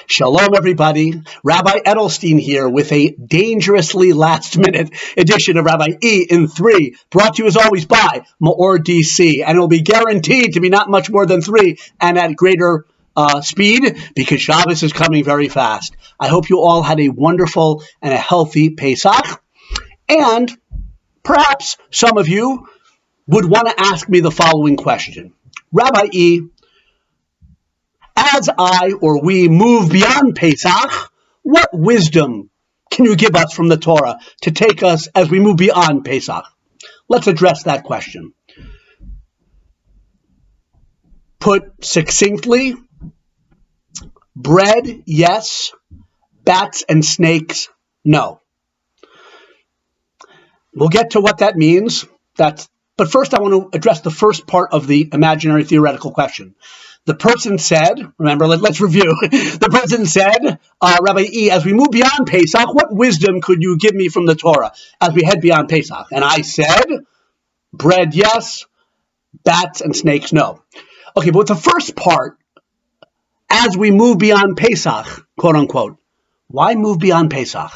Shalom, everybody. Rabbi Edelstein here with a dangerously last-minute edition of Rabbi E in 3, brought to you as always by MEOR DC, and it will be guaranteed to be not much more than 3 and at greater speed because Shabbos is coming very fast. I hope you all had a wonderful and a healthy Pesach, and perhaps some of you would want to ask me the following question. Rabbi E, as I or we move beyond Pesach, what wisdom can you give us from the Torah to take us as we move beyond Pesach? Let's address that question. Put succinctly, bread, yes. Bats and snakes, no. We'll get to what that means. But first I want to address the first part of the imaginary theoretical question. The person said, remember, let's review. The person said, Rabbi E, as we move beyond Pesach, what wisdom could you give me from the Torah as we head beyond Pesach? And I said, bread, yes. Bats and snakes, no. Okay, but with the first part, as we move beyond Pesach, quote unquote, why move beyond Pesach?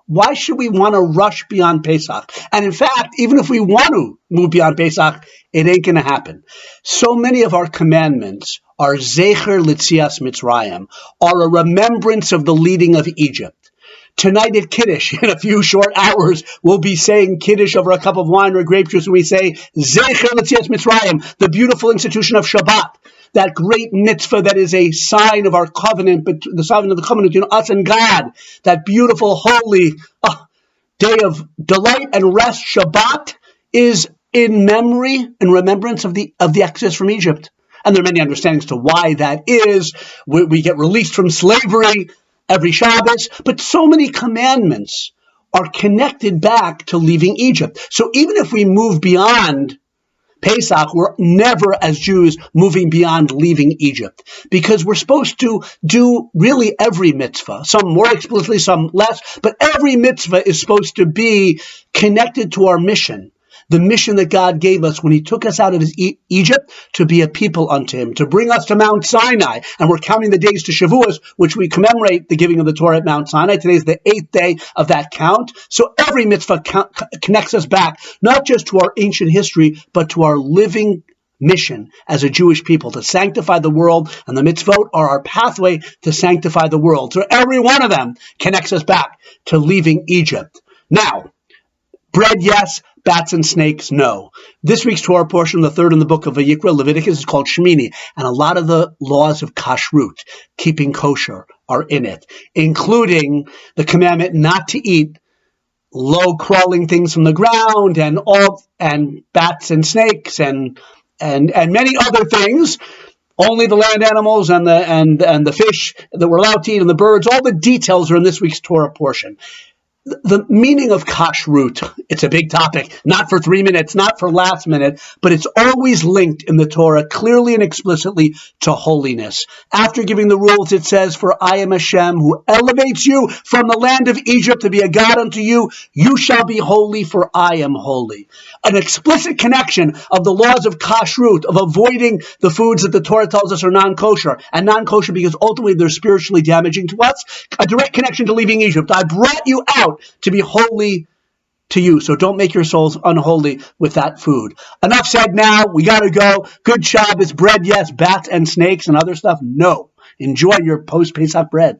Why should we want to rush beyond Pesach? And in fact, even if we want to move beyond Pesach, it ain't going to happen. So many of our commandments are Zecher L'Tzias Mitzrayim, are a remembrance of the leading of Egypt. Tonight at Kiddush, in a few short hours, we'll be saying Kiddush over a cup of wine or grape juice, and we say Zecher L'Tzias Mitzrayim, the beautiful institution of Shabbat. That great mitzvah that is a sign of our covenant, but the sign of the covenant between us and God, that beautiful, holy day of delight and rest, Shabbat, is in memory and remembrance of the exodus from Egypt. And there are many understandings to why that is. We get released from slavery every Shabbos, but so many commandments are connected back to leaving Egypt. So even if we move beyond Pesach, we're never, as Jews, moving beyond leaving Egypt, because we're supposed to do really every mitzvah, some more explicitly, some less, but every mitzvah is supposed to be connected to our mission, the mission that God gave us when he took us out of Egypt to be a people unto him, to bring us to Mount Sinai. And we're counting the days to Shavuos, which we commemorate the giving of the Torah at Mount Sinai. Today is the 8th day of that count. So every mitzvah connects us back, not just to our ancient history, but to our living mission as a Jewish people, to sanctify the world, and the mitzvot are our pathway to sanctify the world. So every one of them connects us back to leaving Egypt. Now, bread, yes. Bats and snakes, no. This week's Torah portion, the third in the book of Vayikra, Leviticus, is called Shemini, and a lot of the laws of kashrut, keeping kosher, are in it, including the commandment not to eat low crawling things from the ground and bats and snakes and many other things. Only the land animals and the fish that we're allowed to eat and the birds. All the details are in this week's Torah portion. The meaning of kashrut, it's a big topic, not for 3 minutes, not for last minute, but it's always linked in the Torah clearly and explicitly to holiness. After giving the rules, it says, for I am Hashem who elevates you from the land of Egypt to be a God unto you. You shall be holy, for I am holy. An explicit connection of the laws of kashrut, of avoiding the foods that the Torah tells us are non-kosher, and non-kosher because ultimately they're spiritually damaging to us. A direct connection to leaving Egypt. I brought you out to be holy to you, so don't make your souls unholy with that food. Enough said now, we gotta go. Good Shabbos, bread, yes, bats and snakes and other stuff, no. Enjoy your post-Pesach bread.